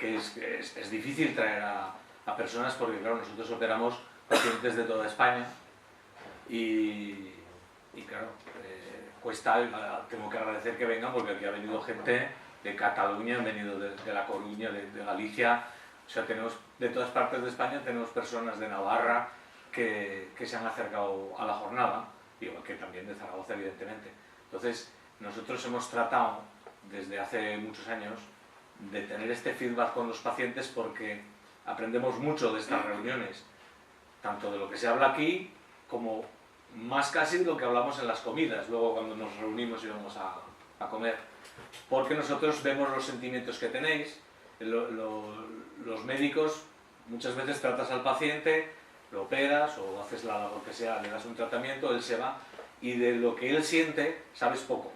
que es difícil traer a personas porque, claro, nosotros operamos pacientes de toda España y claro, cuesta, tengo que agradecer que vengan porque aquí ha venido gente de Cataluña, han venido de La Coruña, de Galicia, o sea, tenemos de todas partes de España, tenemos personas de Navarra que se han acercado a la jornada, igual que también de Zaragoza, evidentemente. Entonces, nosotros hemos tratado desde hace muchos años de tener este feedback con los pacientes porque aprendemos mucho de estas reuniones, tanto de lo que se habla aquí como más casi de lo que hablamos en las comidas, luego cuando nos reunimos y vamos a comer, porque nosotros vemos los sentimientos que tenéis, los médicos muchas veces tratas al paciente, lo operas o haces lo que sea, le das un tratamiento, él se va y de lo que él siente sabes poco.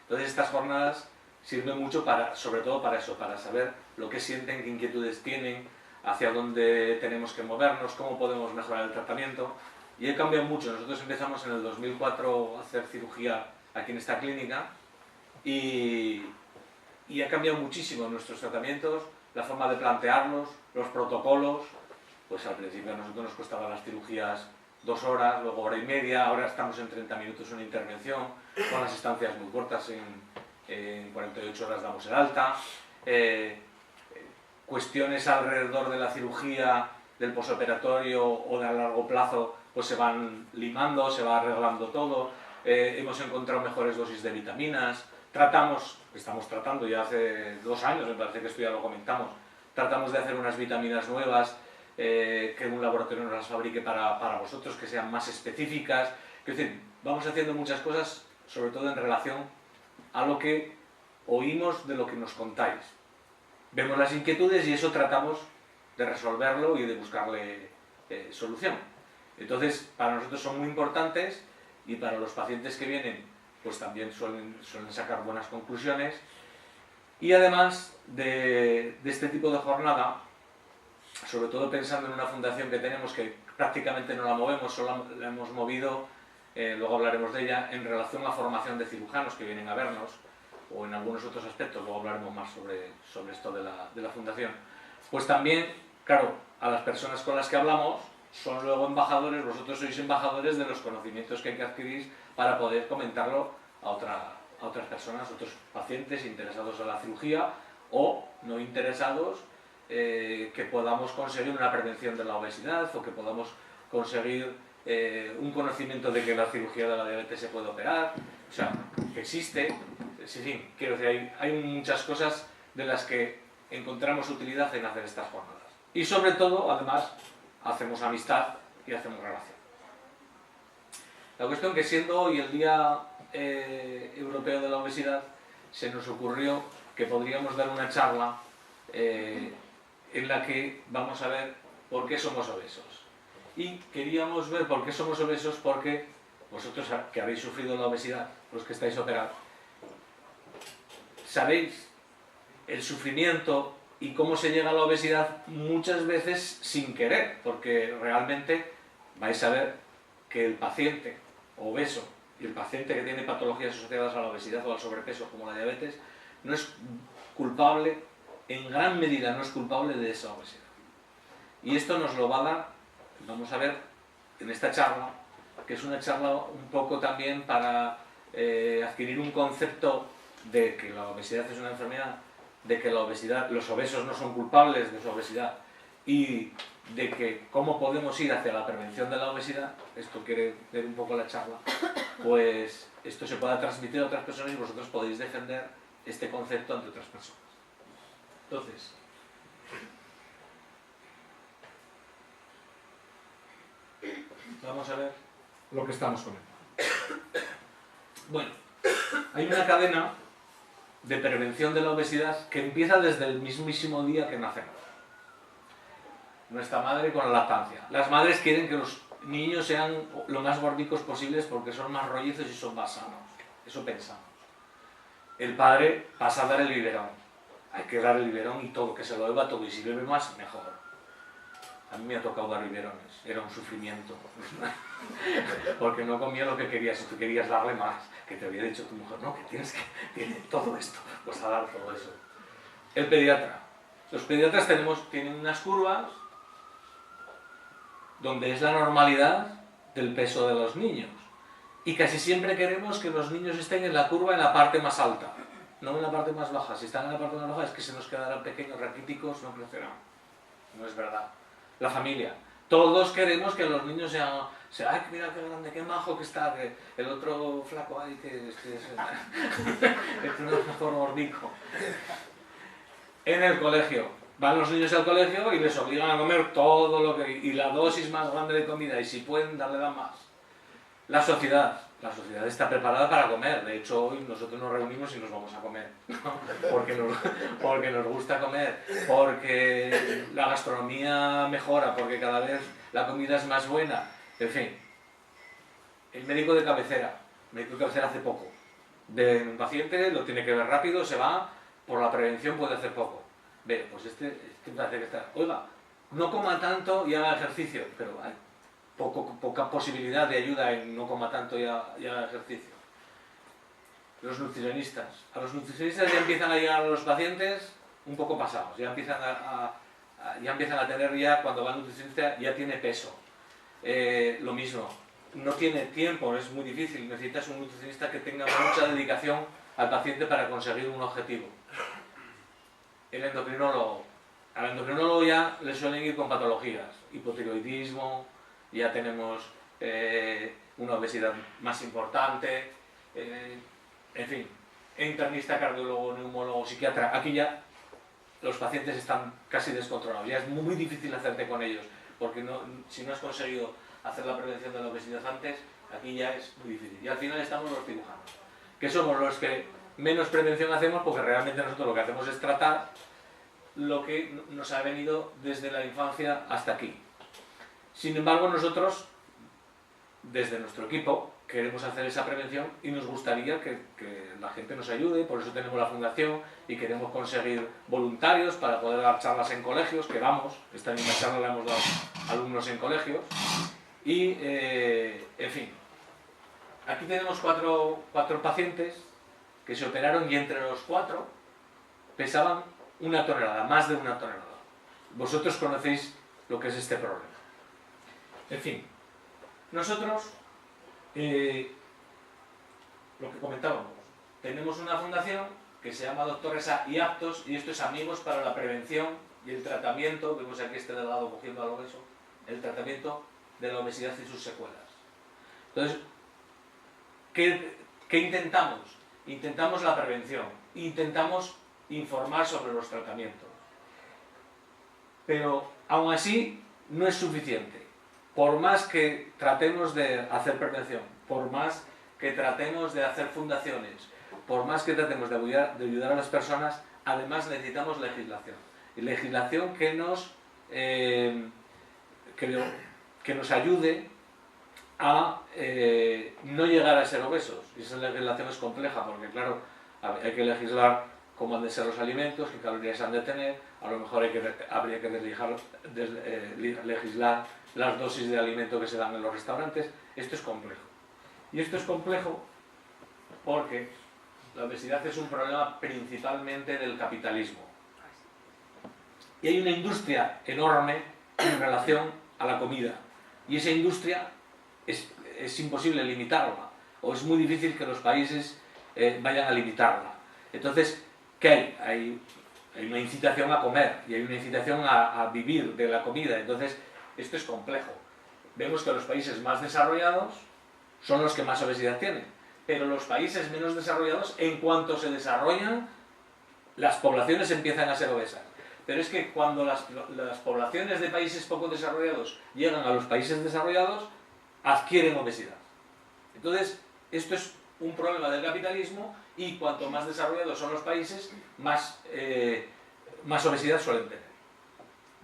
Entonces estas jornadas sirven mucho sobre todo para eso, para saber lo que sienten, qué inquietudes tienen, hacia dónde tenemos que movernos, cómo podemos mejorar el tratamiento. Y he cambiado mucho. Nosotros empezamos en el 2004 a hacer cirugía aquí en esta clínica y ha cambiado muchísimo nuestros tratamientos, la forma de plantearlos, los protocolos. Pues al principio a nosotros nos costaban las cirugías 2 horas, luego 1 hora y media, ahora estamos en 30 minutos una intervención, con las estancias muy cortas, en 48 horas damos el alta. Cuestiones alrededor de la cirugía, del posoperatorio o de a largo plazo, pues se van limando, se va arreglando todo. Hemos encontrado mejores dosis de vitaminas. Estamos tratando ya hace 2 años, me parece que esto ya lo comentamos, tratamos de hacer unas vitaminas nuevas, que un laboratorio nos las fabrique para vosotros, que sean más específicas. Es decir, vamos haciendo muchas cosas, sobre todo en relación a lo que oímos de lo que nos contáis. Vemos las inquietudes y eso tratamos de resolverlo y de buscarle solución. Entonces, para nosotros son muy importantes y para los pacientes que vienen, pues también suelen sacar buenas conclusiones. Y además de este tipo de jornada, sobre todo pensando en una fundación que tenemos que prácticamente no la movemos, solo la hemos movido, luego hablaremos de ella, en relación a la formación de cirujanos que vienen a vernos, o en algunos otros aspectos, luego hablaremos más sobre esto de la fundación. Pues también, claro, a las personas con las que hablamos son luego embajadores, vosotros sois embajadores de los conocimientos que hay que adquirir para poder comentarlo a otras personas, otros pacientes interesados en la cirugía o no interesados, que podamos conseguir una prevención de la obesidad o que podamos conseguir un conocimiento de que la cirugía de la diabetes se puede operar, o sea, que existe. Sí, quiero decir, hay muchas cosas de las que encontramos utilidad en hacer estas jornadas. Y sobre todo, además, hacemos amistad y hacemos relación. La cuestión que siendo hoy el Día Europeo de la Obesidad, se nos ocurrió que podríamos dar una charla en la que vamos a ver por qué somos obesos. Y queríamos ver por qué somos obesos porque vosotros que habéis sufrido la obesidad, los que estáis operados, sabéis el sufrimiento y cómo se llega a la obesidad muchas veces sin querer, porque realmente vais a ver que el paciente obeso y el paciente que tiene patologías asociadas a la obesidad o al sobrepeso como la diabetes no es culpable, en gran medida no es culpable de esa obesidad. Y esto nos lo va a dar, vamos a ver en esta charla, que es una charla un poco también para adquirir un concepto de que la obesidad es una enfermedad, de que la obesidad, los obesos no son culpables de su obesidad y de que cómo podemos ir hacia la prevención de la obesidad. Esto quiere ver un poco la charla, pues esto se pueda transmitir a otras personas y vosotros podéis defender este concepto ante otras personas. Entonces, vamos a ver lo que estamos comentando. Bueno, hay una cadena de prevención de la obesidad que empieza desde el mismísimo día que nacemos. Nuestra madre con la lactancia. Las madres quieren que los niños sean lo más gordicos posibles porque son más rollizos y son más sanos. Eso pensamos. El padre pasa a dar el biberón. Hay que dar el biberón y todo, que se lo beba todo, y si bebe más, mejor. A mí me ha tocado dar biberones, era un sufrimiento. Porque no comía lo que querías, si tú querías darle más, que te había dicho tu mujer, no, que tiene todo esto, pues a dar todo eso. El pediatra. Los pediatras tienen unas curvas donde es la normalidad del peso de los niños. Y casi siempre queremos que los niños estén en la curva en la parte más alta, no en la parte más baja. Si están en la parte más baja es que se nos quedarán pequeños, raquíticos, no crecerán. No es verdad. La familia. Todos queremos que los niños sean ay, mira qué grande, qué majo que está, que el otro flaco, ay, que este es mejor gordico. En el colegio. Van los niños al colegio y les obligan a comer todo lo que... y la dosis más grande de comida, y si pueden, darle más. La sociedad está preparada para comer. De hecho, hoy nosotros nos reunimos y nos vamos a comer, ¿no? porque nos gusta comer, porque la gastronomía mejora, porque cada vez la comida es más buena. En fin, el médico de cabecera hace poco. Ve un paciente, lo tiene que ver rápido, se va, por la prevención puede hacer poco. Ve, pues este parece que está... Oiga, no coma tanto y haga ejercicio, pero hay poca posibilidad de ayuda en no coma tanto y haga ejercicio. Los nutricionistas. A los nutricionistas ya empiezan a llegar a los pacientes un poco pasados, ya empiezan a tener cuando va al nutricionista, ya tiene peso. Lo mismo, no tiene tiempo, es muy difícil, necesitas un nutricionista que tenga mucha dedicación al paciente para conseguir un objetivo. Al endocrinólogo ya le suelen ir con patologías, hipotiroidismo, ya tenemos una obesidad más importante, en fin, internista, cardiólogo, neumólogo, psiquiatra. Aquí ya los pacientes están casi descontrolados, ya es muy difícil hacerte con ellos, porque si no has conseguido hacer la prevención de la obesidad antes, aquí ya es muy difícil. Y al final estamos los cirujanos, que somos los que menos prevención hacemos, porque realmente nosotros lo que hacemos es tratar lo que nos ha venido desde la infancia hasta aquí. Sin embargo, nosotros, desde nuestro equipo, queremos hacer esa prevención y nos gustaría que la gente nos ayude, por eso tenemos la fundación y queremos conseguir voluntarios para poder dar charlas en colegios, que vamos, esta misma charla la hemos dado a alumnos en colegios, y, en fin, aquí tenemos cuatro pacientes que se operaron y entre los 4 pesaban 1 tonelada, más de 1 tonelada. Vosotros conocéis lo que es este problema. En fin, nosotros, lo que comentábamos, tenemos una fundación que se llama Doctores y Aptos, y esto es Amigos para la Prevención y el Tratamiento, vemos aquí este delegado cogiendo algo de eso, el tratamiento de la obesidad y sus secuelas. Entonces, ¿qué intentamos? Intentamos la prevención, intentamos informar sobre los tratamientos. Pero aún así no es suficiente. Por más que tratemos de hacer prevención, por más que tratemos de hacer fundaciones, por más que tratemos de ayudar a las personas, además necesitamos legislación. Y legislación que nos ayude a no llegar a ser obesos. Y esa legislación es compleja porque, claro, hay que legislar cómo han de ser los alimentos, qué calorías han de tener, a lo mejor habría que legislar las dosis de alimento que se dan en los restaurantes. Esto es complejo. Y esto es complejo porque la obesidad es un problema principalmente del capitalismo. Y hay una industria enorme en relación a la comida. Y esa industria es imposible limitarla, o es muy difícil que los países vayan a limitarla. Entonces, ¿qué hay? Hay una incitación a comer y hay una incitación a vivir de la comida. Entonces, esto es complejo. Vemos que los países más desarrollados son los que más obesidad tienen, pero los países menos desarrollados, en cuanto se desarrollan, las poblaciones empiezan a ser obesas. Pero es que cuando las poblaciones de países poco desarrollados llegan a los países desarrollados, adquieren obesidad. Entonces, esto es un problema del capitalismo, y cuanto más desarrollados son los países, más obesidad suelen tener.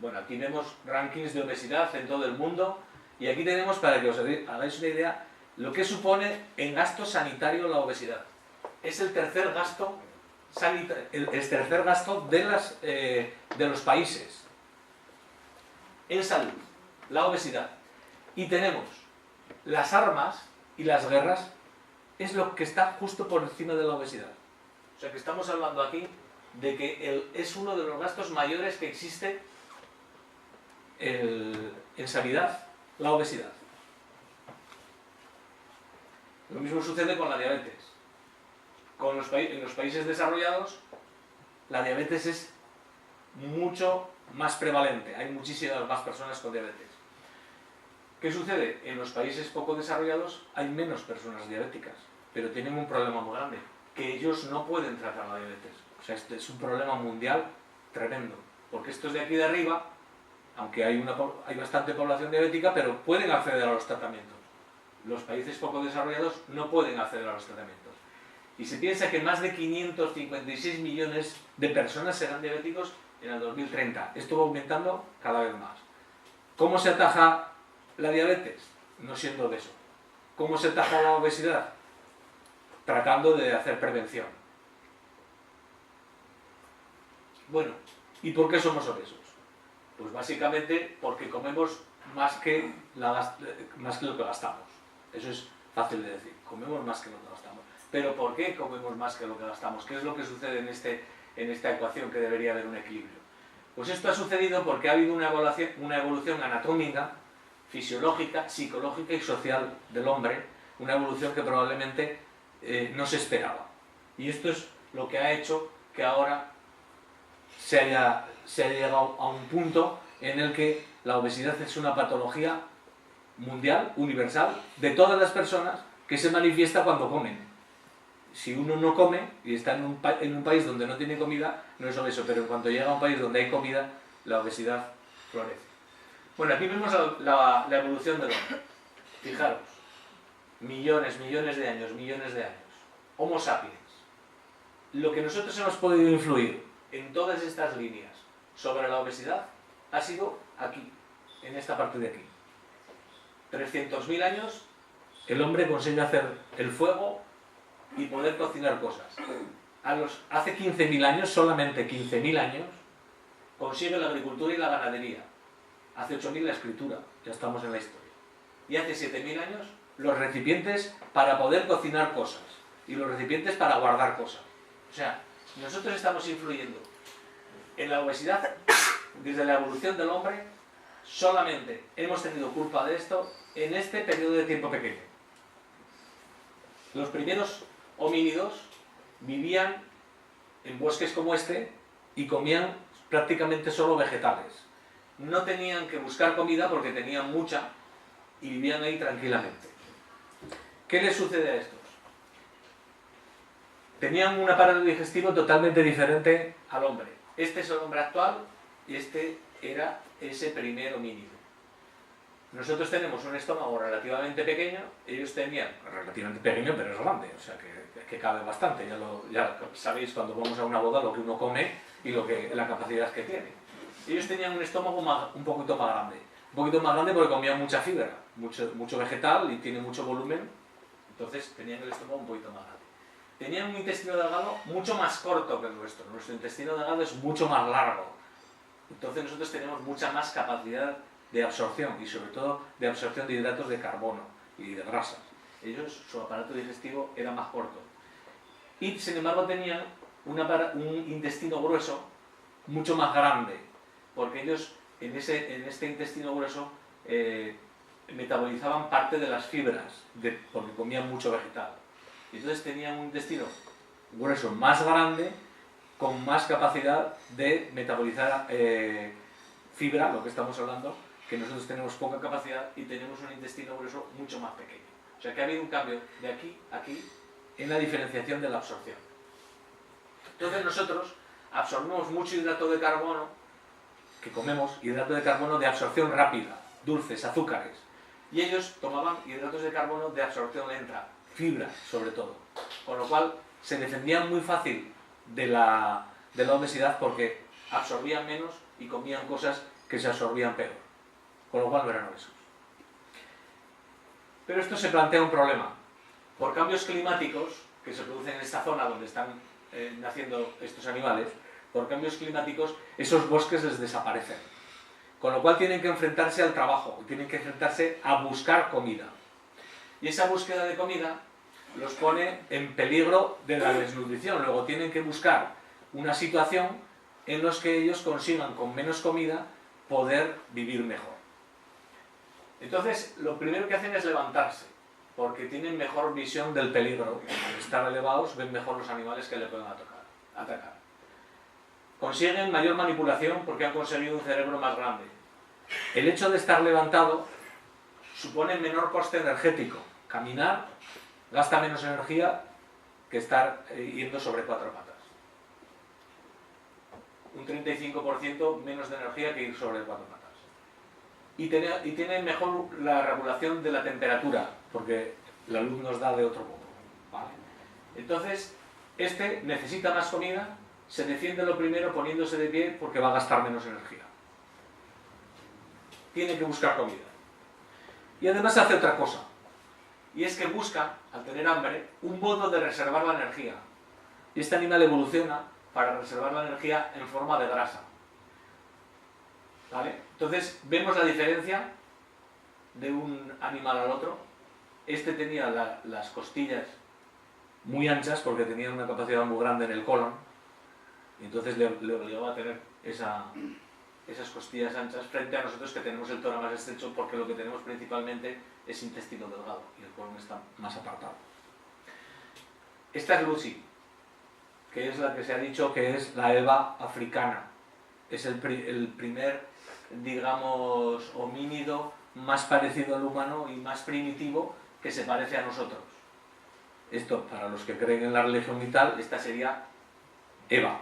Bueno, aquí vemos rankings de obesidad en todo el mundo, y aquí tenemos, para que os hagáis una idea, lo que supone en gasto sanitario la obesidad. Es el tercer gasto de los países en salud, la obesidad. Y tenemos las armas y las guerras, es lo que está justo por encima de la obesidad. O sea que estamos hablando aquí de que es uno de los gastos mayores que existe en sanidad, la obesidad. Lo mismo sucede con la diabetes. En los países desarrollados, la diabetes es mucho más prevalente, hay muchísimas más personas con diabetes. ¿Qué sucede? En los países poco desarrollados hay menos personas diabéticas, pero tienen un problema muy grande, que ellos no pueden tratar la diabetes. O sea, este es un problema mundial tremendo, porque estos de aquí de arriba, aunque hay bastante población diabética, pero pueden acceder a los tratamientos. Los países poco desarrollados no pueden acceder a los tratamientos. Y se piensa que más de 556 millones de personas serán diabéticos en el 2030. Esto va aumentando cada vez más. ¿Cómo se ataja la diabetes? No siendo obeso. ¿Cómo se ataja la obesidad? Tratando de hacer prevención. Bueno, ¿y por qué somos obesos? Pues básicamente porque comemos más que lo que gastamos. Eso es fácil de decir. Comemos más que lo que gastamos. Pero ¿por qué comemos más que lo que gastamos? ¿Qué es lo que sucede en esta ecuación que debería haber un equilibrio? Pues esto ha sucedido porque ha habido una evolución anatómica, fisiológica, psicológica y social del hombre, una evolución que probablemente no se esperaba. Y esto es lo que ha hecho que ahora se haya llegado a un punto en el que la obesidad es una patología mundial, universal, de todas las personas, que se manifiesta cuando comen. Si uno no come y está en un país donde no tiene comida, no es obeso, pero en cuanto llega a un país donde hay comida, la obesidad florece. Bueno, aquí vemos la evolución del hombre. Fijaros, millones de años. Homo sapiens. Lo que nosotros hemos podido influir en todas estas líneas sobre la obesidad ha sido aquí, en esta parte de aquí. 300.000 años, el hombre consigue hacer el fuego y poder cocinar cosas. Hace 15.000 años, solamente 15.000 años, consigue la agricultura y la ganadería. Hace 8.000 la escritura, ya estamos en la historia. Y hace 7.000 años, los recipientes para poder cocinar cosas y los recipientes para guardar cosas. O sea, nosotros estamos influyendo en la obesidad desde la evolución del hombre. Solamente hemos tenido culpa de esto en este periodo de tiempo pequeño. Los primeros homínidos vivían en bosques como este y comían prácticamente solo vegetales. No tenían que buscar comida porque tenían mucha y vivían ahí tranquilamente. ¿Qué les sucede a estos? Tenían un aparato digestivo totalmente diferente al hombre. Este es el hombre actual y este era ese primer homínido. Nosotros tenemos un estómago relativamente pequeño, ellos tenían relativamente pequeño, pero es grande, o sea que cabe bastante. Ya sabéis cuando vamos a una boda lo que uno come y la capacidad que tiene. Ellos tenían un estómago un poquito más grande porque comían mucha fibra, mucho vegetal y tiene mucho volumen, entonces tenían el estómago un poquito más grande. Tenían un intestino delgado mucho más corto que el nuestro. Nuestro intestino delgado es mucho más largo, entonces nosotros tenemos mucha más capacidad de absorción y sobre todo de absorción de hidratos de carbono y de grasas. Ellos, su aparato digestivo era más corto y sin embargo tenían un intestino grueso mucho más grande, porque ellos en este intestino grueso metabolizaban parte de las fibras porque comían mucho vegetal. Y entonces tenían un intestino grueso más grande con más capacidad de metabolizar fibra, lo que estamos hablando, que nosotros tenemos poca capacidad y tenemos un intestino grueso mucho más pequeño. O sea que ha habido un cambio de aquí a aquí en la diferenciación de la absorción. Entonces nosotros absorbemos mucho hidrato de carbono, que comemos hidrato de carbono de absorción rápida, dulces, azúcares, y ellos tomaban hidratos de carbono de absorción lenta, fibra sobre todo, con lo cual se defendían muy fácil de la obesidad porque absorbían menos y comían cosas que se absorbían peor, con lo cual no eran obesos. Pero esto se plantea un problema. Por cambios climáticos que se producen en esta zona donde están naciendo estos animales, por cambios climáticos esos bosques les desaparecen, con lo cual tienen que enfrentarse al trabajo, tienen que enfrentarse a buscar comida. Y esa búsqueda de comida los pone en peligro de la desnutrición. Luego tienen que buscar una situación en la que ellos consigan con menos comida poder vivir mejor. Entonces, lo primero que hacen es levantarse, porque tienen mejor visión del peligro. Al estar elevados ven mejor los animales que le pueden atacar. Consiguen mayor manipulación porque han conseguido un cerebro más grande. El hecho de estar levantado supone menor coste energético. Caminar gasta menos energía que estar yendo sobre 4 patas. Un 35% menos de energía que ir sobre 4 patas. Y tiene mejor la regulación de la temperatura, porque la luz nos da de otro modo, ¿vale? Entonces, este necesita más comida, se defiende lo primero poniéndose de pie porque va a gastar menos energía. Tiene que buscar comida. Y además hace otra cosa, y es que busca, al tener hambre, un modo de reservar la energía. Y este animal evoluciona para reservar la energía en forma de grasa. ¿Vale? Entonces, vemos la diferencia de un animal al otro. Este tenía las costillas muy anchas porque tenía una capacidad muy grande en el colon, y entonces le obligaba a tener esas costillas anchas, frente a nosotros que tenemos el tórax más estrecho porque lo que tenemos principalmente es intestino delgado y el colon está más apartado. Esta es Lucy, que es la que se ha dicho que es la Eva africana. Es el primer, digamos, homínido más parecido al humano y más primitivo que se parece a nosotros. Esto, para los que creen en la religión y tal, esta sería Eva,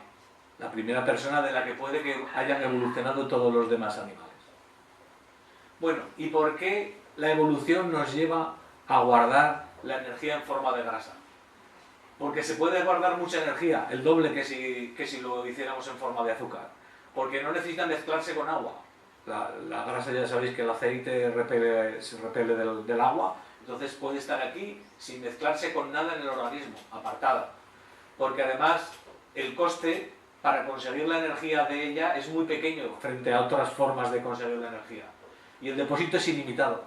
la primera persona de la que puede que hayan evolucionado todos los demás animales. Bueno, ¿y por qué la evolución nos lleva a guardar la energía en forma de grasa? Porque se puede guardar mucha energía, el doble que si lo hiciéramos en forma de azúcar. Porque no necesita mezclarse con agua. La grasa, ya sabéis que el aceite se repele del agua, entonces puede estar aquí sin mezclarse con nada en el organismo, apartada. Porque además el coste para conseguir la energía de ella es muy pequeño frente a otras formas de conseguir la energía. Y el depósito es ilimitado.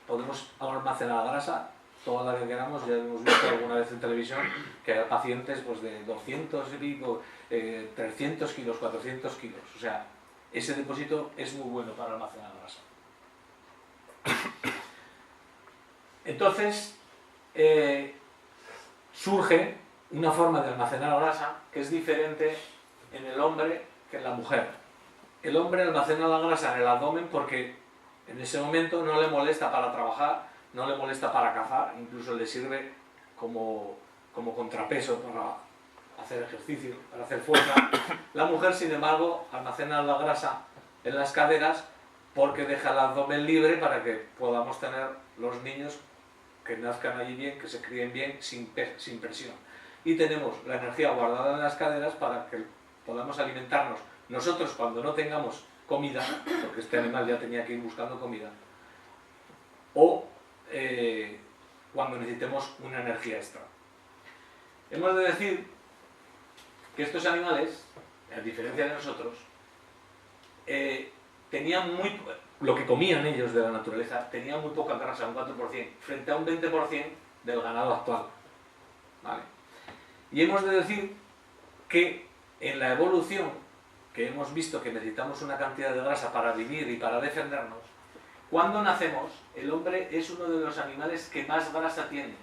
Podemos almacenar la grasa toda la que queramos. Ya hemos visto alguna vez en televisión que hay pacientes pues, de 200 y pico, 300 kilos, 400 kilos. O sea, ese depósito es muy bueno para almacenar grasa. Entonces, surge una forma de almacenar grasa que es diferente en el hombre que en la mujer. El hombre almacena la grasa en el abdomen porque en ese momento no le molesta para trabajar, no le molesta para cazar, incluso le sirve como contrapeso para hacer ejercicio, para hacer fuerza. La mujer, sin embargo, almacena la grasa en las caderas porque deja el abdomen libre para que podamos tener los niños que nazcan allí bien, que se críen bien, sin presión. Y tenemos la energía guardada en las caderas para que podamos alimentarnos nosotros cuando no tengamos comida, porque este animal ya tenía que ir buscando comida, o cuando necesitemos una energía extra. Hemos de decir que estos animales, a diferencia de nosotros, tenían lo que comían ellos de la naturaleza, tenía muy poca grasa, un 4%, frente a un 20% del ganado actual. ¿Vale? Y hemos de decir que en la evolución, que hemos visto que necesitamos una cantidad de grasa para vivir y para defendernos, cuando nacemos, el hombre es uno de los animales que más grasa tiene.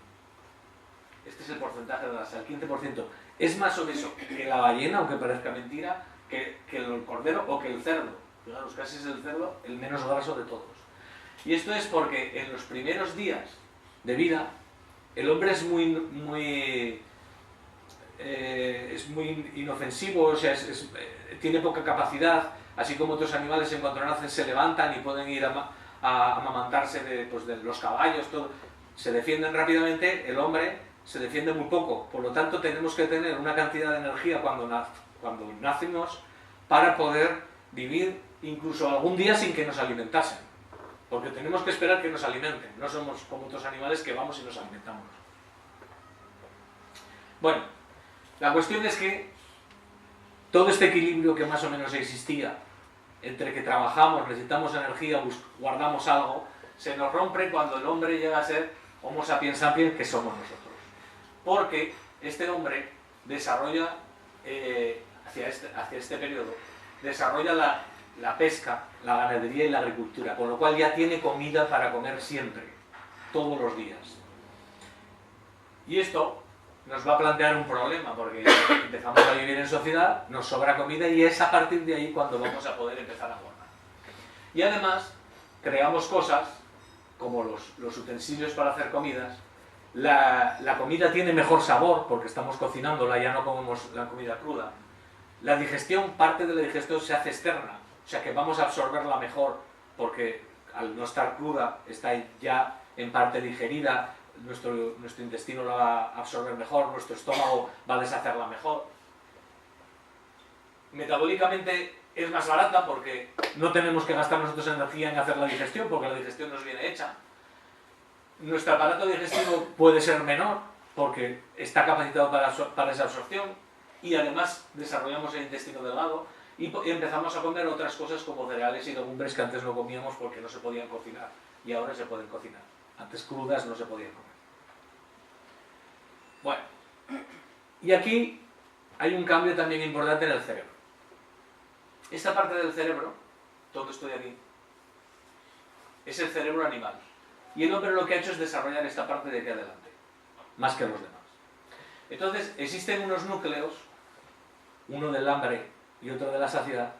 Este es el porcentaje de grasa, el 15%. Es más obeso que la ballena, aunque parezca mentira, que el cordero o que el cerdo. Fijaros, casi es el cerdo el menos graso de todos. Y esto es porque en los primeros días de vida, el hombre es muy inofensivo, o sea, tiene poca capacidad, así como otros animales en cuanto nacen se levantan y pueden ir a amamantarse de los caballos, todo. Se defienden rápidamente, el hombre se defiende muy poco, por lo tanto tenemos que tener una cantidad de energía cuando nacemos para poder vivir incluso algún día sin que nos alimentasen, porque tenemos que esperar que nos alimenten, no somos como otros animales que vamos y nos alimentamos. Bueno, la cuestión es que todo este equilibrio que más o menos existía entre que trabajamos, necesitamos energía, guardamos algo, se nos rompe cuando el hombre llega a ser Homo sapiens sapiens, que somos nosotros. Porque este hombre desarrolla hacia este periodo, desarrolla la pesca, la ganadería y la agricultura, con lo cual ya tiene comida para comer siempre, todos los días. Y esto nos va a plantear un problema, porque empezamos a vivir en sociedad, nos sobra comida y es a partir de ahí cuando vamos a poder empezar a engordar. Y además, creamos cosas, como los utensilios para hacer comidas. La comida tiene mejor sabor, porque estamos cocinándola, ya no comemos la comida cruda. La digestión, parte de la digestión se hace externa, o sea que vamos a absorberla mejor, porque al no estar cruda, está ya en parte digerida, nuestro intestino la va a absorber mejor, nuestro estómago va a deshacerla mejor. Metabólicamente es más barata porque no tenemos que gastar nosotros energía en hacer la digestión, porque la digestión nos viene hecha. Nuestro aparato digestivo puede ser menor porque está capacitado para esa absorción, y además desarrollamos el intestino delgado y empezamos a comer otras cosas como cereales y legumbres que antes no comíamos porque no se podían cocinar, y ahora se pueden cocinar. Antes crudas no se podían comer. Bueno, y aquí hay un cambio también importante en el cerebro. Esta parte del cerebro, todo esto de aquí, es el cerebro animal. Y el hombre lo que ha hecho es desarrollar esta parte de aquí adelante, más que los demás. Entonces, existen unos núcleos, uno del hambre y otro de la saciedad,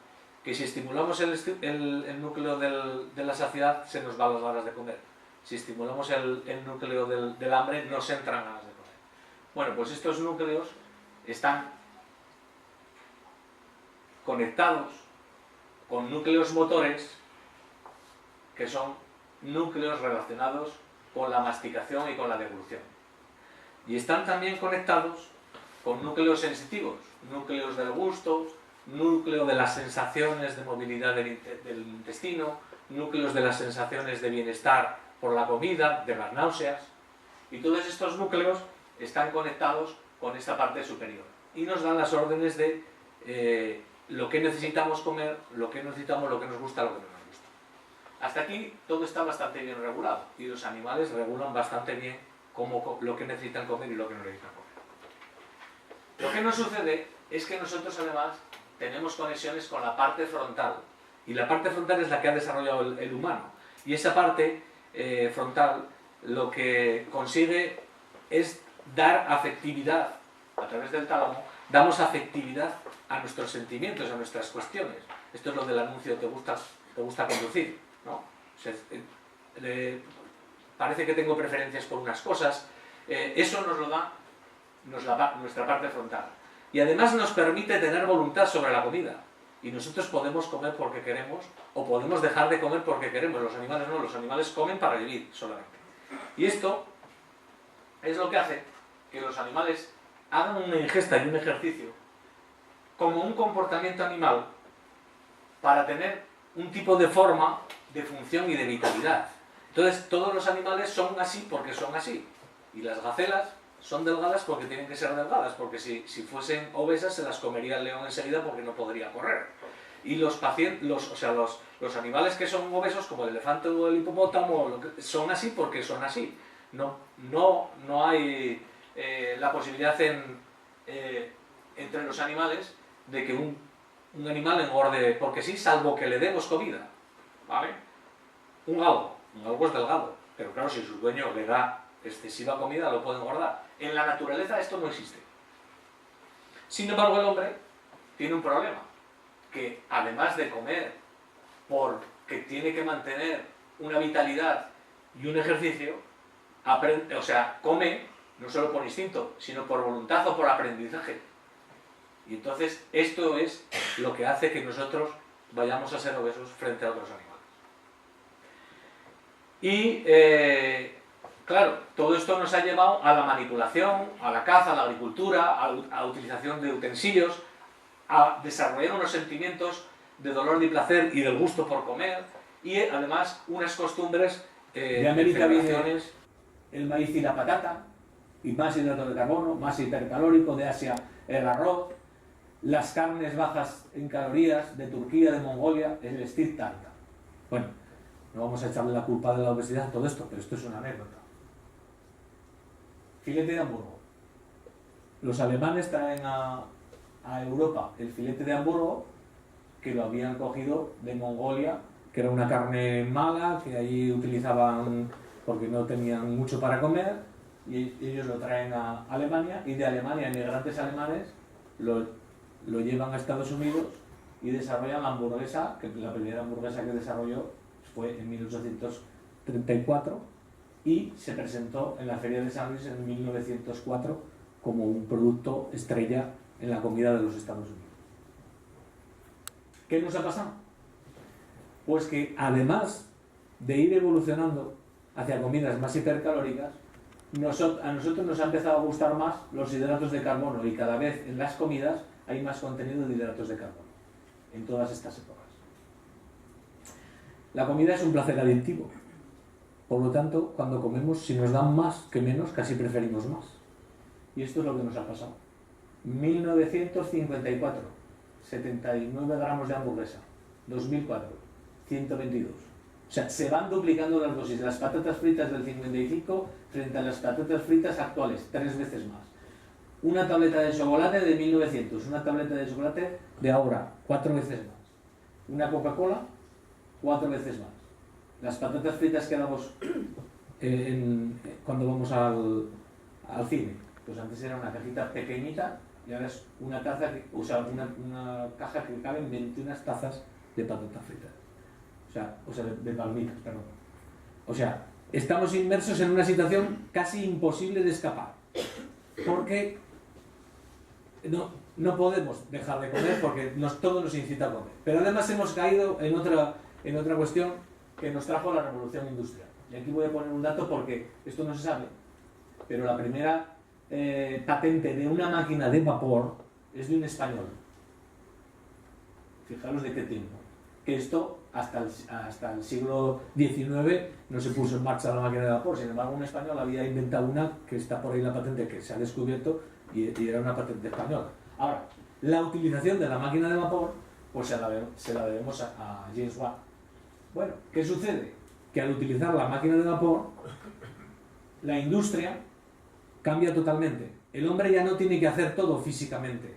que si estimulamos el núcleo de la saciedad, se nos van las ganas de comer. Si estimulamos el núcleo del hambre, nos entran ganas de comer. Bueno, pues estos núcleos están conectados con núcleos motores, que son núcleos relacionados con la masticación y con la deglución. Y están también conectados con núcleos sensitivos, núcleos del gusto, núcleo de las sensaciones de movilidad del intestino, núcleos de las sensaciones de bienestar por la comida, de las náuseas. Y todos estos núcleos están conectados con esta parte superior y nos dan las órdenes de lo que necesitamos comer, lo que necesitamos, lo que nos gusta, lo que no nos gusta. Hasta aquí todo está bastante bien regulado y los animales regulan bastante bien lo que necesitan comer y lo que no necesitan comer. Lo que nos sucede es que nosotros además tenemos conexiones con la parte frontal, y la parte frontal es la que ha desarrollado el humano, y esa parte frontal lo que consigue es dar afectividad. A través del tálamo damos afectividad a nuestros sentimientos, a nuestras cuestiones. Esto es lo del anuncio "te gusta conducir", ¿no? O sea, parece que tengo preferencias por unas cosas. Eso nos lo da nuestra parte frontal, y además nos permite tener voluntad sobre la comida, y nosotros podemos comer porque queremos o podemos dejar de comer porque queremos. Los animales no, los animales comen para vivir solamente, y esto es lo que hace que los animales hagan una ingesta y un ejercicio como un comportamiento animal para tener un tipo de forma, de función y de vitalidad. Entonces todos los animales son así porque son así, y las gacelas son delgadas porque tienen que ser delgadas, porque si fuesen obesas se las comería el león enseguida porque no podría correr. Y los animales que son obesos, como el elefante o el hipopótamo, son así porque son así. No hay la posibilidad entre los animales de que un animal engorde porque sí, salvo que le demos comida, ¿vale? Un galgo es delgado, pero claro, si su dueño le da excesiva comida lo puede engordar. En la naturaleza esto no existe. Sin embargo, el hombre tiene un problema, que además de comer porque tiene que mantener una vitalidad y un ejercicio, come no solo por instinto, sino por voluntad o por aprendizaje. Y entonces esto es lo que hace que nosotros vayamos a ser obesos frente a otros animales. Y claro, todo esto nos ha llevado a la manipulación, a la caza, a la agricultura, a la utilización de utensilios, a desarrollar unos sentimientos de dolor y placer y del gusto por comer, y además unas costumbres de América viene el maíz y la patata, y más hidrato de carbono, más hipercalórico. De Asia el arroz, las carnes bajas en calorías, de Turquía, de Mongolia, el street tarta. Bueno, no vamos a echarle la culpa de la obesidad a todo esto, pero esto es una anécdota. Filete de Hamburgo. Los alemanes traen a a Europa el filete de Hamburgo, que lo habían cogido de Mongolia, que era una carne mala, que allí utilizaban porque no tenían mucho para comer, y ellos lo traen a Alemania, y de Alemania inmigrantes alemanes lo llevan a Estados Unidos y desarrollan la hamburguesa, que la primera hamburguesa que desarrolló fue en 1834 y se presentó en la Feria de San Luis en 1904 como un producto estrella en la comida de los Estados Unidos. ¿Qué nos ha pasado? Pues que además de ir evolucionando hacia comidas más hipercalóricas, a nosotros nos ha empezado a gustar más los hidratos de carbono, y cada vez en las comidas hay más contenido de hidratos de carbono en todas estas épocas. La comida es un placer adictivo, por lo tanto, cuando comemos, si nos dan más que menos, casi preferimos más. Y esto es lo que nos ha pasado. 1954, 79 gramos de hamburguesa. 2004, 122. O sea, se van duplicando las dosis de las patatas fritas del 55 frente a las patatas fritas actuales, 3 veces más. Una tableta de chocolate de 1900, una tableta de chocolate de ahora, 4 veces más. Una Coca-Cola, 4 veces más. Las patatas fritas que damos cuando vamos al cine, pues antes era una cajita pequeñita y ahora es una taza, una caja que caben 21 tazas de patatas fritas. O sea, de palmitas, perdón. O sea, estamos inmersos en una situación casi imposible de escapar, porque no podemos dejar de comer porque todo nos incita a comer. Pero además hemos caído en otra cuestión que nos trajo la revolución industrial. Y aquí voy a poner un dato porque esto no se sabe, pero la primera patente de una máquina de vapor es de un español. Fijaros de qué tiempo. Que esto hasta el siglo XIX no se puso en marcha la máquina de vapor. Sin embargo, un español había inventado una que está por ahí, la patente que se ha descubierto, y era una patente española. Ahora, la utilización de la máquina de vapor pues se la debemos a James Watt. Bueno, ¿qué sucede? Que al utilizar la máquina de vapor, la industria cambia totalmente. El hombre ya no tiene que hacer todo físicamente.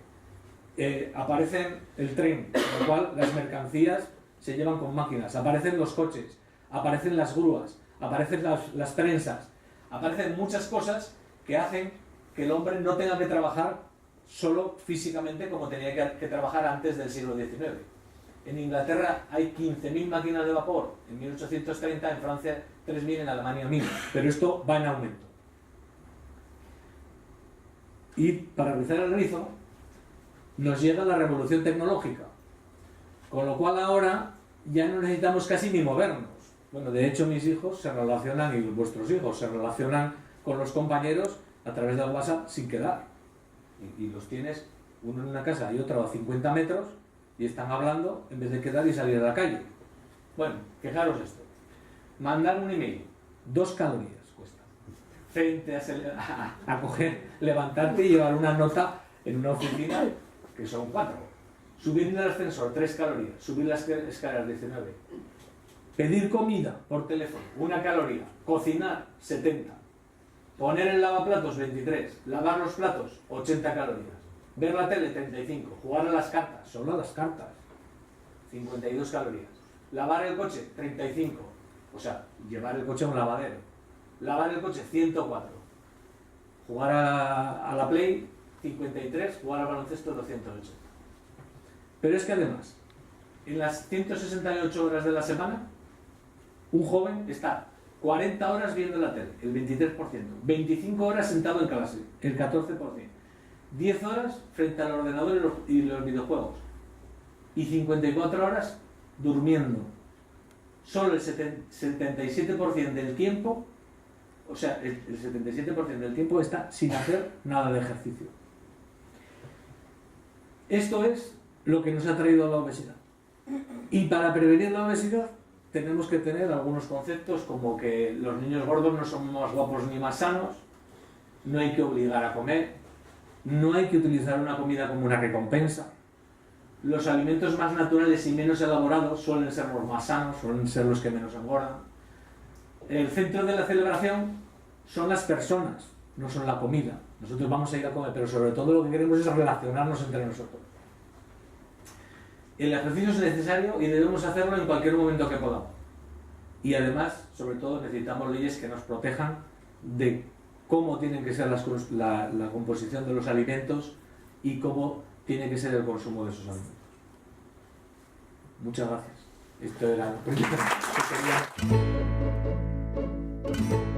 Aparece el tren, con lo cual las mercancías se llevan con máquinas. Aparecen los coches, aparecen las grúas, aparecen las prensas, aparecen muchas cosas que hacen que el hombre no tenga que trabajar solo físicamente como tenía que trabajar antes del siglo XIX. En Inglaterra hay 15.000 máquinas de vapor en 1830, en Francia 3.000, en Alemania 1.000, pero esto va en aumento. Y para rizar el rizo, nos llega la revolución tecnológica, con lo cual ahora ya no necesitamos casi ni movernos. Bueno, de hecho mis hijos se relacionan, y vuestros hijos se relacionan con los compañeros a través del WhatsApp sin quedar. Y los tienes uno en una casa y otro a 50 metros y están hablando en vez de quedar y salir a la calle. Bueno, fijaros esto. Mandar un email, 2 calorías cuesta. Frente a coger, levantarte y llevar una nota en una oficina, que son 4. Subir en el ascensor, 3 calorías. Subir las escaleras, 19. Pedir comida por teléfono, 1 caloría. Cocinar, 70. Poner el lavaplatos, 23. Lavar los platos, 80 calorías. Ver la tele, 35. Jugar a las cartas, solo a las cartas, 52 calorías. Lavar el coche, 35. O sea, llevar el coche a un lavadero. Lavar el coche, 104. Jugar a la Play, 53. Jugar al baloncesto, 280. Pero es que además, en las 168 horas de la semana, un joven está 40 horas viendo la tele, el 23%, 25 horas sentado en clase, el 14%, 10 horas frente al ordenador y los videojuegos, y 54 horas durmiendo. Solo el 77% del tiempo, o sea, el 77% del tiempo está sin hacer nada de ejercicio. Esto es lo que nos ha traído la obesidad. Y para prevenir la obesidad tenemos que tener algunos conceptos, como que los niños gordos no son más guapos ni más sanos, no hay que obligar a comer, no hay que utilizar una comida como una recompensa, los alimentos más naturales y menos elaborados suelen ser los más sanos, suelen ser los que menos engordan. El centro de la celebración son las personas, no son la comida. Nosotros vamos a ir a comer, pero sobre todo lo que queremos es relacionarnos entre nosotros. El ejercicio es necesario y debemos hacerlo en cualquier momento que podamos. Y además, sobre todo, necesitamos leyes que nos protejan de cómo tienen que ser la composición de los alimentos y cómo tiene que ser el consumo de esos alimentos. Muchas gracias. Esto era lo primero que quería.